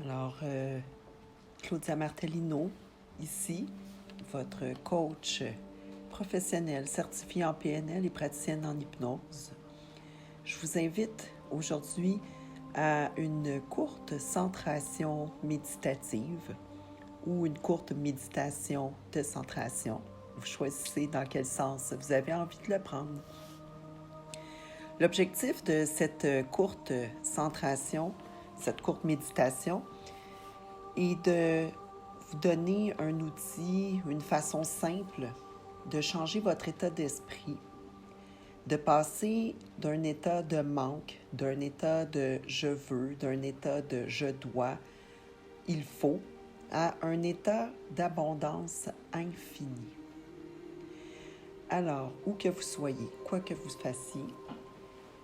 Alors, Claudia Martellino, ici, votre coach professionnel certifié en PNL et praticienne en hypnose. Je vous invite aujourd'hui à une courte centration méditative ou une courte méditation de centration. Vous choisissez dans quel sens vous avez envie de le prendre. L'objectif de cette courte centration, cette courte méditation, est de vous donner un outil, une façon simple de changer votre état d'esprit, de passer d'un état de manque, d'un état de je veux, d'un état de je dois, il faut, à un état d'abondance infinie. Alors, où que vous soyez, quoi que vous fassiez,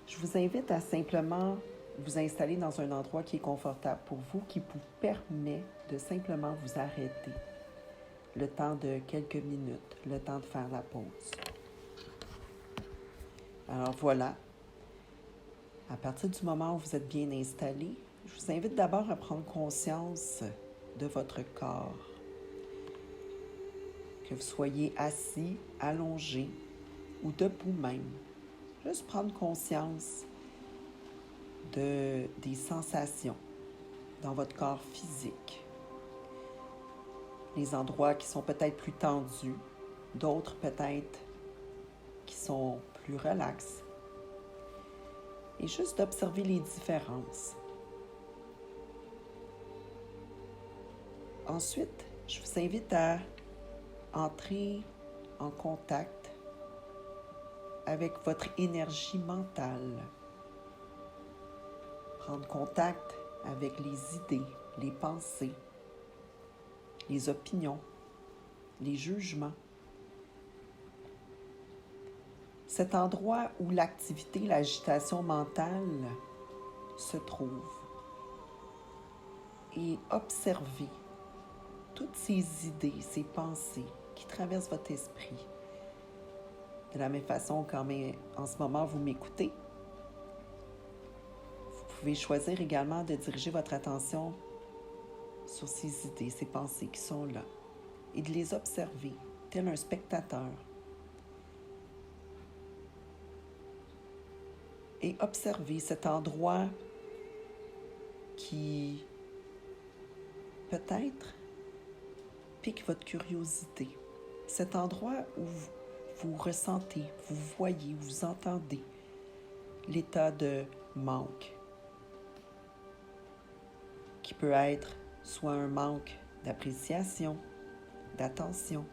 je vous invite à simplement vous installer dans un endroit qui est confortable pour vous, qui vous permet de simplement vous arrêter le temps de quelques minutes, le temps de faire la pause. Alors voilà, à partir du moment où vous êtes bien installé, je vous invite d'abord à prendre conscience de votre corps. Que vous soyez assis, allongé ou debout même. Juste prendre conscience des sensations dans votre corps physique. Les endroits qui sont peut-être plus tendus, d'autres peut-être qui sont plus relax. Et juste d'observer les différences. Ensuite, je vous invite à entrer en contact avec votre énergie mentale. Prendre contact avec les idées, les pensées, les opinions, les jugements. Cet endroit où l'activité, l'agitation mentale se trouve. Et observez toutes ces idées, ces pensées qui traversent votre esprit. De la même façon qu'en ce moment vous m'écoutez, vous pouvez choisir également de diriger votre attention sur ces idées, ces pensées qui sont là et de les observer tel un spectateur. Et observer cet endroit qui peut-être pique votre curiosité. Cet endroit où vous ressentez, vous voyez, vous entendez l'état de manque, qui peut être soit un manque d'appréciation, d'attention,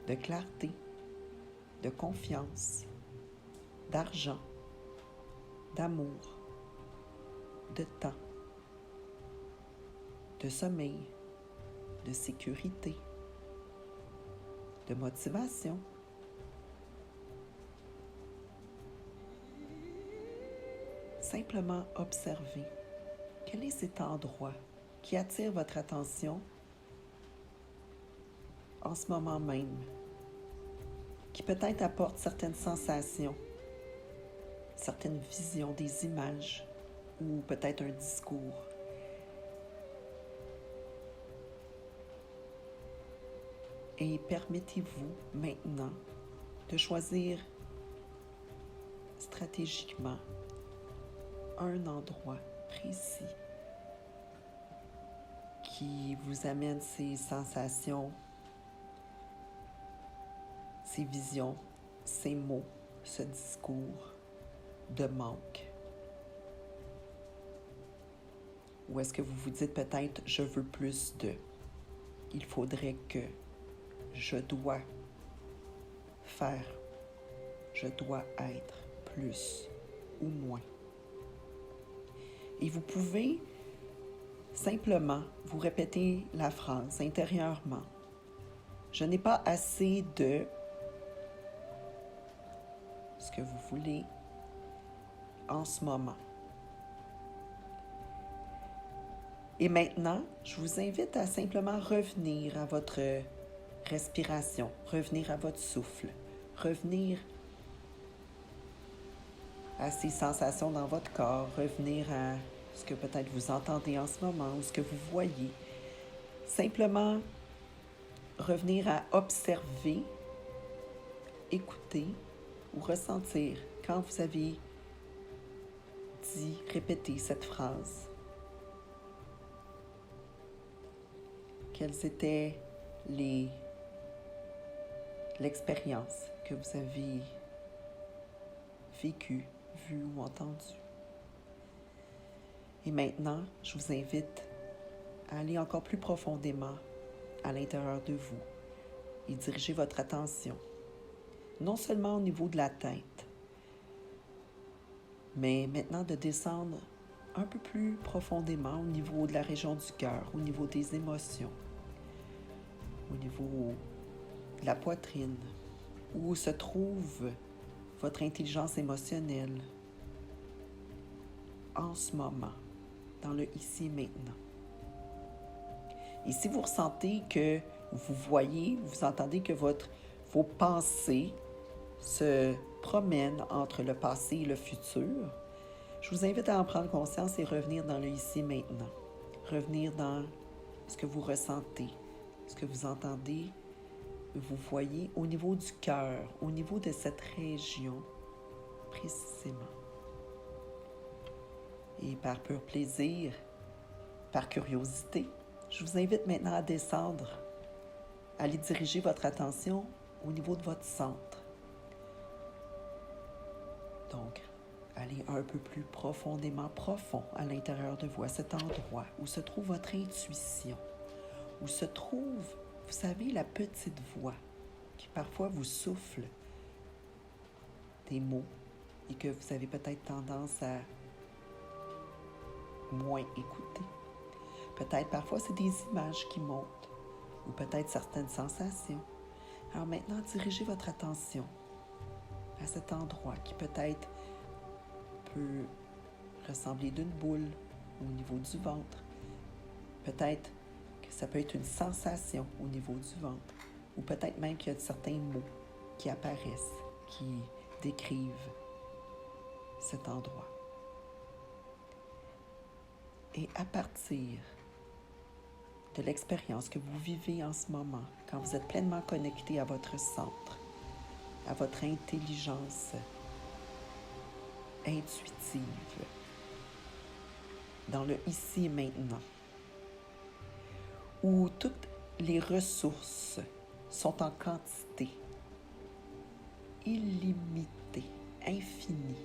de clarté, de confiance, d'argent, d'amour, de temps, de sommeil, de sécurité, de motivation. Simplement observez quel est cet endroit qui attire votre attention en ce moment même, qui peut-être apporte certaines sensations, certaines visions, des images ou peut-être un discours. Et permettez-vous maintenant de choisir stratégiquement un endroit précis qui vous amène ces sensations, ces visions, ces mots, ce discours de manque. Ou est-ce que vous vous dites peut-être « je veux plus de ». Il faudrait que, je dois faire, je dois être plus ou moins. Et vous pouvez simplement vous répéter la phrase intérieurement. Je n'ai pas assez de ce que vous voulez en ce moment. Et maintenant, je vous invite à simplement revenir à votre respiration, revenir à votre souffle, revenir à ces sensations dans votre corps, revenir à ce que peut-être vous entendez en ce moment ou ce que vous voyez. Simplement revenir à observer, écouter ou ressentir quand vous avez dit, répété cette phrase. Quelles étaient l'expérience que vous avez vécue, vue ou entendue. Et maintenant, je vous invite à aller encore plus profondément à l'intérieur de vous et diriger votre attention, non seulement au niveau de la tête, mais maintenant de descendre un peu plus profondément au niveau de la région du cœur, au niveau des émotions, au niveau de la poitrine, où se trouve votre intelligence émotionnelle en ce moment, dans le ici et maintenant. Et si vous ressentez que vous voyez, vous entendez que vos pensées se promènent entre le passé et le futur, je vous invite à en prendre conscience et revenir dans le ici et maintenant. Revenir dans ce que vous ressentez, ce que vous entendez, vous voyez au niveau du cœur, au niveau de cette région précisément. Et par pur plaisir, par curiosité, je vous invite maintenant à descendre, à aller diriger votre attention au niveau de votre centre. Donc, allez un peu plus profondément profond à l'intérieur de vous, à cet endroit où se trouve votre intuition, où se trouve, vous savez, la petite voix qui parfois vous souffle des mots et que vous avez peut-être tendance à moins écouter. Peut-être parfois c'est des images qui montent ou peut-être certaines sensations. Alors maintenant, dirigez votre attention à cet endroit qui peut-être peut ressembler d'une boule au niveau du ventre. Peut-être que ça peut être une sensation au niveau du ventre ou peut-être même qu'il y a certains mots qui apparaissent, qui décrivent cet endroit. Et à partir de l'expérience que vous vivez en ce moment, quand vous êtes pleinement connecté à votre centre, à votre intelligence intuitive, dans le ici et maintenant, où toutes les ressources sont en quantité illimitée, infinie,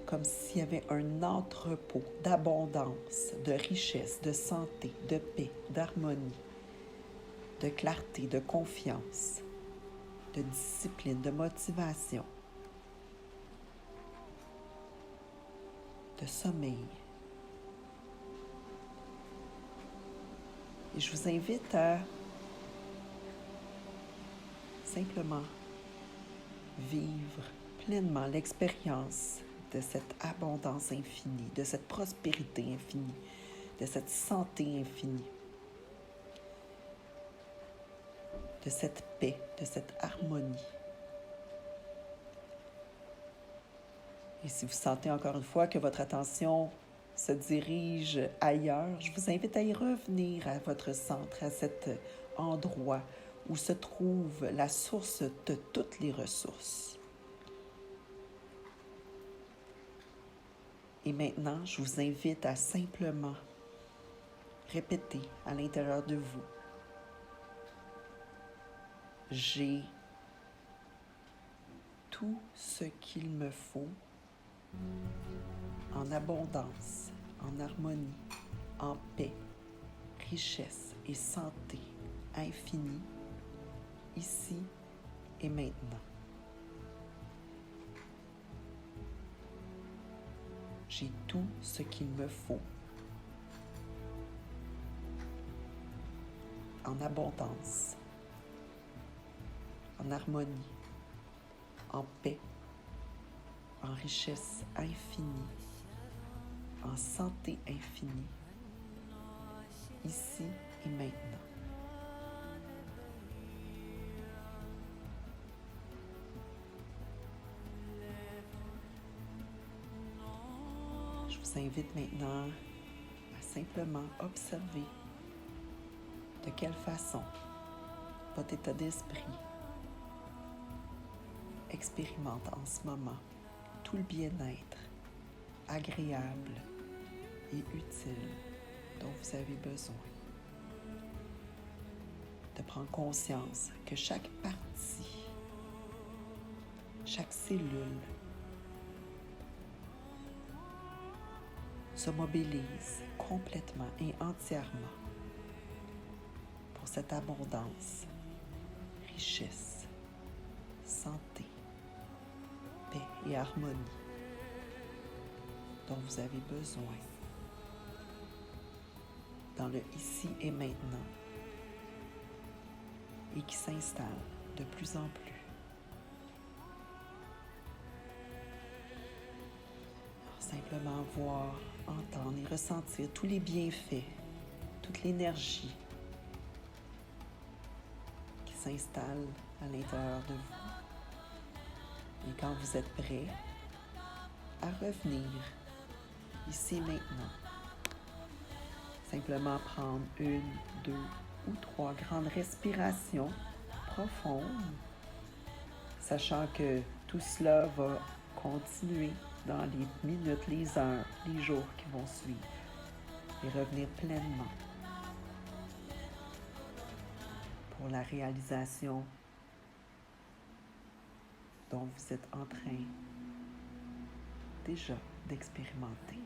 comme s'il y avait un entrepôt d'abondance, de richesse, de santé, de paix, d'harmonie, de clarté, de confiance, de discipline, de motivation, de sommeil. Et je vous invite à simplement vivre pleinement l'expérience de cette abondance infinie, de cette prospérité infinie, de cette santé infinie, de cette paix, de cette harmonie. Et si vous sentez encore une fois que votre attention se dirige ailleurs, je vous invite à y revenir à votre centre, à cet endroit où se trouve la source de toutes les ressources. Et maintenant, je vous invite à simplement répéter à l'intérieur de vous: j'ai tout ce qu'il me faut en abondance, en harmonie, en paix, richesse et santé infinie, ici et maintenant. J'ai tout ce qu'il me faut en abondance, en harmonie, en paix, en richesse infinie, en santé infinie, ici et maintenant. Je vous invite maintenant à simplement observer de quelle façon votre état d'esprit expérimente en ce moment tout le bien-être agréable et utile dont vous avez besoin. De prendre conscience que chaque partie, chaque cellule se mobilise complètement et entièrement pour cette abondance, richesse, santé, paix et harmonie dont vous avez besoin dans le ici et maintenant et qui s'installe de plus en plus. Alors, simplement voir, entendre et ressentir tous les bienfaits, toute l'énergie qui s'installe à l'intérieur de vous. Et quand vous êtes prêt à revenir ici maintenant, simplement prendre 1, 2 ou 3 grandes respirations profondes, sachant que tout cela va continuer dans les minutes, les heures, les jours qui vont suivre et revenir pleinement pour la réalisation dont vous êtes en train déjà d'expérimenter.